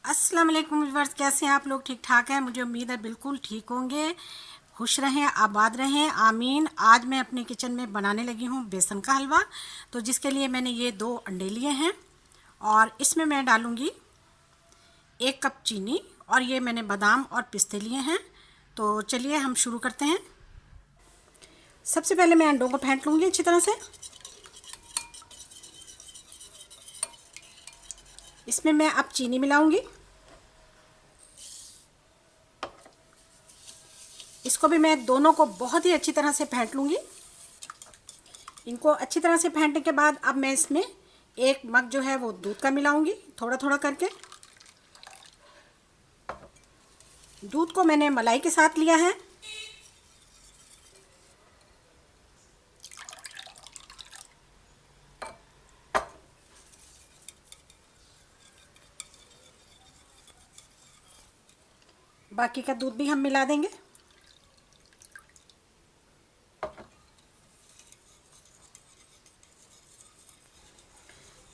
अस्सलाम वालेकुम व्यूअर्स, कैसे हैं आप लोग? ठीक ठाक हैं? मुझे उम्मीद है बिल्कुल ठीक होंगे। खुश रहें, आबाद रहें, आमीन। आज मैं अपने किचन में बनाने लगी हूँ बेसन का हलवा। तो जिसके लिए मैंने ये 2 अंडे लिए हैं और इसमें मैं डालूँगी 1 कप चीनी और ये मैंने बादाम और पिस्ते लिए हैं। तो चलिए हम शुरू करते हैं। सबसे पहले मैं अंडों को फेंट लूँगी अच्छी तरह से। इसमें मैं अब चीनी मिलाऊँगी। इसको भी मैं दोनों को बहुत ही अच्छी तरह से फेंट लूँगी। इनको अच्छी तरह से फेंटने के बाद अब मैं इसमें 1 मग जो है वो दूध का मिलाऊंगी, थोड़ा थोड़ा करके। दूध को मैंने मलाई के साथ लिया है। बाकी का दूध भी हम मिला देंगे।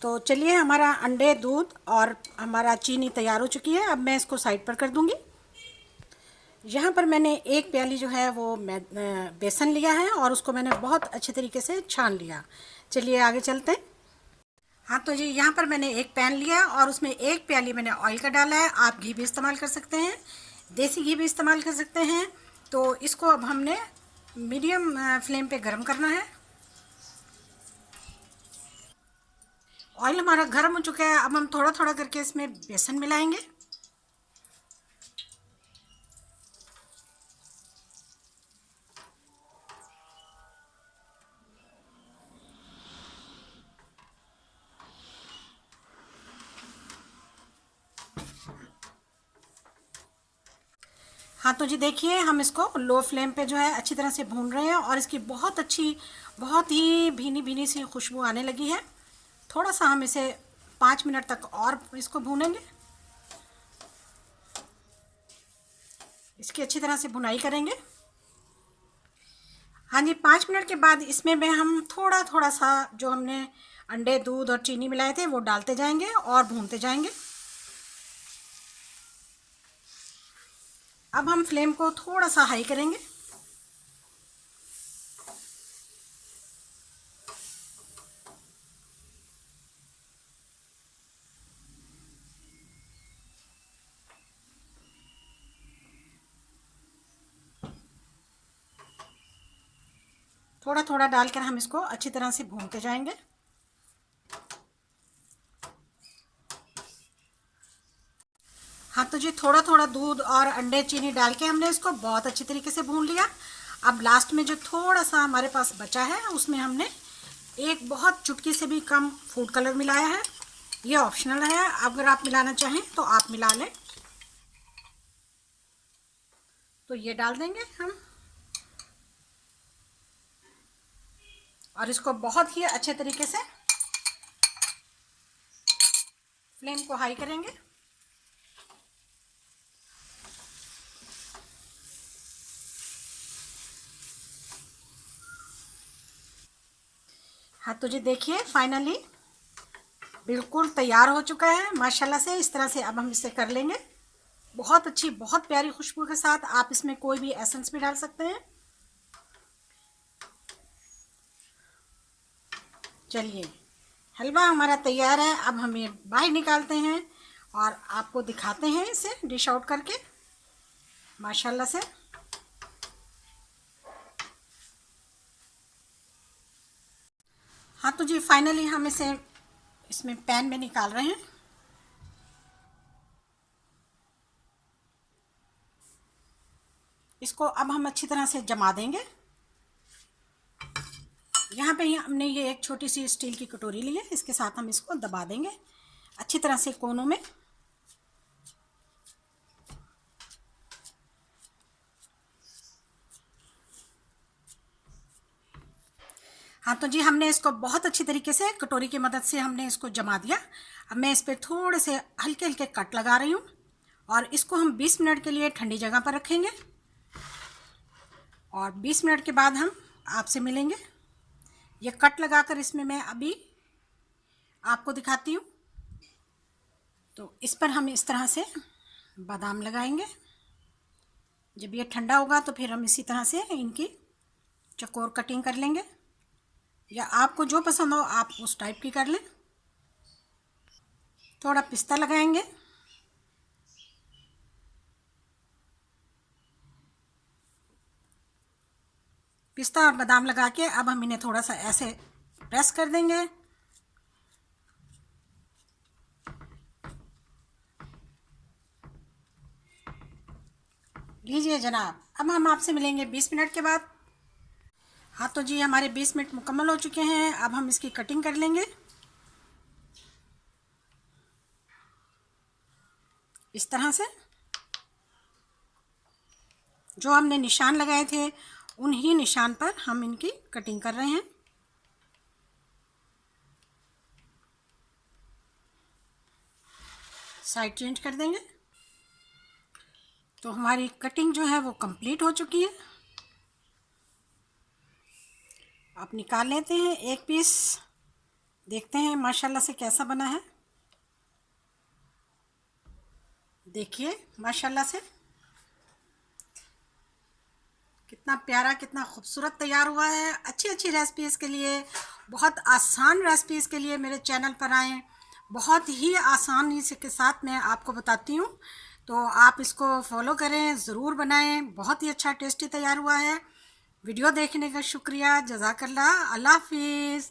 तो चलिए, हमारा अंडे, दूध और हमारा चीनी तैयार हो चुकी है। अब मैं इसको साइड पर कर दूंगी। यहाँ पर मैंने 1 प्याली जो है वो बेसन लिया है और उसको मैंने बहुत अच्छे तरीके से छान लिया। चलिए आगे चलते हैं। हाँ, तो जी यहाँ पर मैंने एक पैन लिया और उसमें 1 प्याली मैंने ऑयल का डाला है। आप घी भी इस्तेमाल कर सकते हैं, देसी घी भी इस्तेमाल कर सकते हैं। तो इसको अब हमने मीडियम फ्लेम पे गरम करना है। ऑयल हमारा गर्म हो चुका है। अब हम थोड़ा थोड़ा करके इसमें बेसन मिलाएंगे। हाँ, तो जी देखिए, हम इसको लो फ्लेम पे जो है अच्छी तरह से भून रहे हैं और इसकी बहुत अच्छी, बहुत ही भीनी भीनी सी खुशबू आने लगी है। थोड़ा सा हम इसे 5 मिनट तक और इसको भूनेंगे। इसकी अच्छी तरह से भुनाई करेंगे। हाँ जी, 5 मिनट के बाद इसमें में हम थोड़ा थोड़ा सा जो हमने अंडे, दूध और चीनी मिलाए थे वो डालते जाएंगे और भूनते जाएंगे। अब हम फ्लेम को थोड़ा सा हाई करेंगे। थोड़ा थोड़ा डालकर हम इसको अच्छी तरह से भूनते जाएंगे। हाँ, तो जी थोड़ा थोड़ा दूध और अंडे, चीनी डाल के हमने इसको बहुत अच्छी तरीके से भून लिया। अब लास्ट में जो थोड़ा सा हमारे पास बचा है उसमें हमने एक बहुत चुटकी से भी कम फूड कलर मिलाया है। ये ऑप्शनल है, अगर आप मिलाना चाहें तो आप मिला लें। तो ये डाल देंगे हम और इसको बहुत ही अच्छे तरीके से फ्लेम को हाई करेंगे। हाँ, तो जी देखिए, फाइनली बिल्कुल तैयार हो चुका है माशाल्लाह से। इस तरह से अब हम इसे कर लेंगे। बहुत अच्छी, बहुत प्यारी खुशबू के साथ आप इसमें कोई भी एसेंस भी डाल सकते हैं। चलिए, हलवा हमारा तैयार है। अब हम ये बाहर निकालते हैं और आपको दिखाते हैं इसे डिश आउट करके माशाल्लाह से। हाँ, तो जी फाइनली हम इसे इसमें पैन में निकाल रहे हैं। इसको अब हम अच्छी तरह से जमा देंगे। यहाँ पे ही हमने ये एक छोटी सी स्टील की कटोरी ली है, इसके साथ हम इसको दबा देंगे अच्छी तरह से कोनों में। हाँ, तो जी हमने इसको बहुत अच्छी तरीके से कटोरी की मदद से हमने इसको जमा दिया। अब मैं इस पर थोड़े से हल्के हल्के कट लगा रही हूँ और इसको हम 20 मिनट के लिए ठंडी जगह पर रखेंगे और 20 मिनट के बाद हम आपसे मिलेंगे। ये कट लगाकर इसमें मैं अभी आपको दिखाती हूँ। तो इस पर हम इस तरह से बादाम लगाएंगे। जब ये ठंडा होगा तो फिर हम इसी तरह से इनकी चौकोर कटिंग कर लेंगे, या आपको जो पसंद हो आप उस टाइप की कर लें। थोड़ा पिस्ता लगाएंगे, पिस्ता और बादाम लगा के अब हम इन्हें थोड़ा सा ऐसे प्रेस कर देंगे। लीजिए जनाब, अब हम आपसे मिलेंगे 20 मिनट के बाद। हाँ तो जी, हमारे 20 मिनट मुकम्मल हो चुके हैं। अब हम इसकी कटिंग कर लेंगे इस तरह से। जो हमने निशान लगाए थे उन्हीं निशान पर हम इनकी कटिंग कर रहे हैं। साइड चेंज कर देंगे। तो हमारी कटिंग जो है वो कंप्लीट हो चुकी है। आप निकाल लेते हैं एक पीस, देखते हैं माशाल्लाह से कैसा बना है। देखिए माशाल्लाह से कितना प्यारा, कितना खूबसूरत तैयार हुआ है। अच्छी अच्छी रेसिपीज़ के लिए, बहुत आसान रेसिपीज़ के लिए मेरे चैनल पर आएँ। बहुत ही आसानी से के साथ मैं आपको बताती हूँ, तो आप इसको फॉलो करें, ज़रूर बनाएं। बहुत ही अच्छा टेस्टी तैयार हुआ है। वीडियो देखने का शुक्रिया, जज़ाकल्लाह, अल्लाह हाफिज़।